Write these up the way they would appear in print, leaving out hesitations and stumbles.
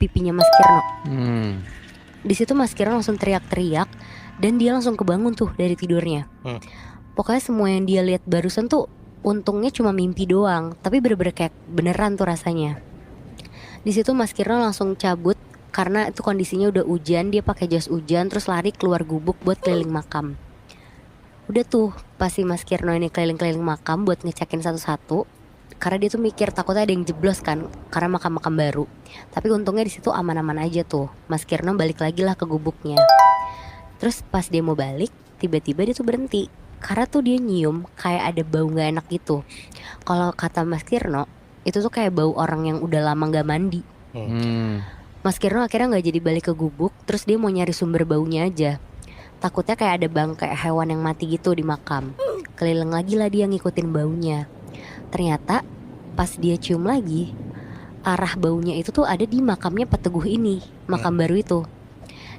pipinya Mas Kirno. Hmm. Di situ Mas Kirno langsung teriak-teriak dan dia langsung kebangun tuh dari tidurnya. Pokoknya semua yang dia lihat barusan tuh untungnya cuma mimpi doang, tapi bener-bener kayak beneran tuh rasanya. Di situ Mas Kirno langsung cabut karena itu kondisinya udah hujan, dia pakai jas hujan terus lari keluar gubuk buat keliling makam. Udah tuh pas si Mas Kirno ini keliling-keliling makam buat ngecekin satu-satu, karena dia tuh mikir takutnya ada yang jeblos kan karena makam-makam baru. Tapi untungnya di situ aman-aman aja tuh. Mas Kirno balik lagi lah ke gubuknya. Terus pas dia mau balik, tiba-tiba dia tuh berhenti karena tuh dia nyium kayak ada bau gak enak gitu. Kalau kata Mas Kirno, itu tuh kayak bau orang yang udah lama gak mandi. Mas Kirno akhirnya gak jadi balik ke gubuk, terus dia mau nyari sumber baunya aja. Takutnya kayak ada bangkai hewan yang mati gitu di makam. Keliling lagi lah dia ngikutin baunya. Ternyata pas dia cium lagi, arah baunya itu tuh ada di makamnya peteguh ini, makam baru itu.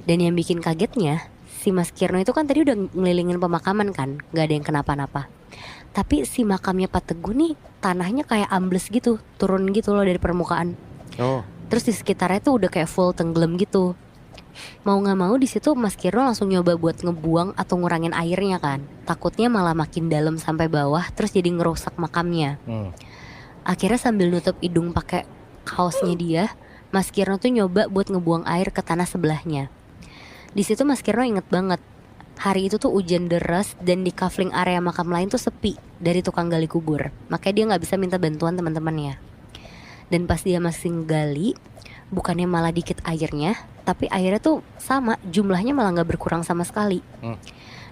Dan yang bikin kagetnya, si Mas Kirno itu kan tadi udah ngelilingin pemakaman kan, gak ada yang kenapa-napa. Tapi si makamnya peteguh nih tanahnya kayak ambles gitu, turun gitu loh dari permukaan. Terus di sekitarnya tuh udah kayak full tenggelam gitu. Mau nggak mau di situ Mas Kirno langsung nyoba buat ngebuang atau ngurangin airnya kan. Takutnya malah makin dalam sampai bawah terus jadi ngerusak makamnya. Akhirnya sambil nutup hidung pakai kaosnya dia, Mas Kirno tuh nyoba buat ngebuang air ke tanah sebelahnya. Di situ Mas Kirno inget banget, hari itu tuh hujan deras dan di kafling area makam lain tuh sepi dari tukang gali kubur. Makanya dia nggak bisa minta bantuan teman-temannya. Dan pas dia masih ngegali, bukannya malah dikit airnya, tapi airnya tuh sama, jumlahnya malah nggak berkurang sama sekali.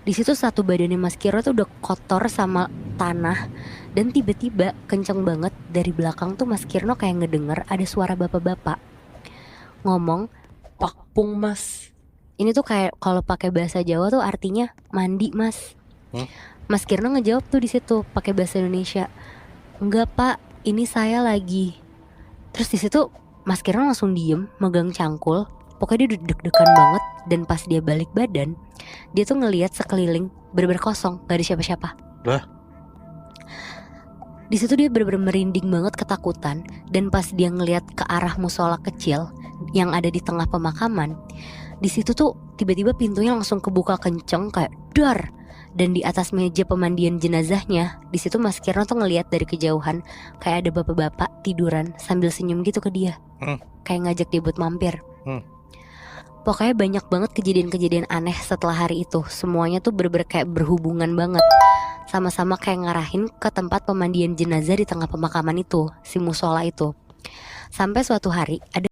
Di situ satu badannya Mas Kirno tuh udah kotor sama tanah, dan tiba-tiba kenceng banget dari belakang tuh Mas Kirno kayak ngedenger ada suara bapak-bapak ngomong, Pakpung mas. ini tuh kayak kalau pakai bahasa Jawa tuh artinya mandi mas. Mas Kirno ngejawab tuh di situ pakai bahasa Indonesia, enggak pak, ini saya lagi. Terus di situ Mas Kirno langsung diem, megang cangkul. Pokoknya dia udah deg-degan banget. Dan pas dia balik badan, dia tuh ngelihat sekeliling bener-bener kosong, gak ada siapa-siapa. Di situ dia bener-bener merinding banget ketakutan. Dan pas dia ngelihat ke arah musola kecil yang ada di tengah pemakaman, di situ tuh tiba-tiba pintunya langsung kebuka kenceng kayak dar. Dan di atas meja pemandian jenazahnya, di situ Mas Kirno tuh ngelihat dari kejauhan kayak ada bapak-bapak tiduran sambil senyum gitu ke dia, kayak ngajak dia buat mampir. Pokoknya banyak banget kejadian-kejadian aneh setelah hari itu. Semuanya tuh bener-bener kayak berhubungan banget. Sama-sama kayak ngarahin ke tempat pemandian jenazah di tengah pemakaman itu, si musola itu. Sampai suatu hari ada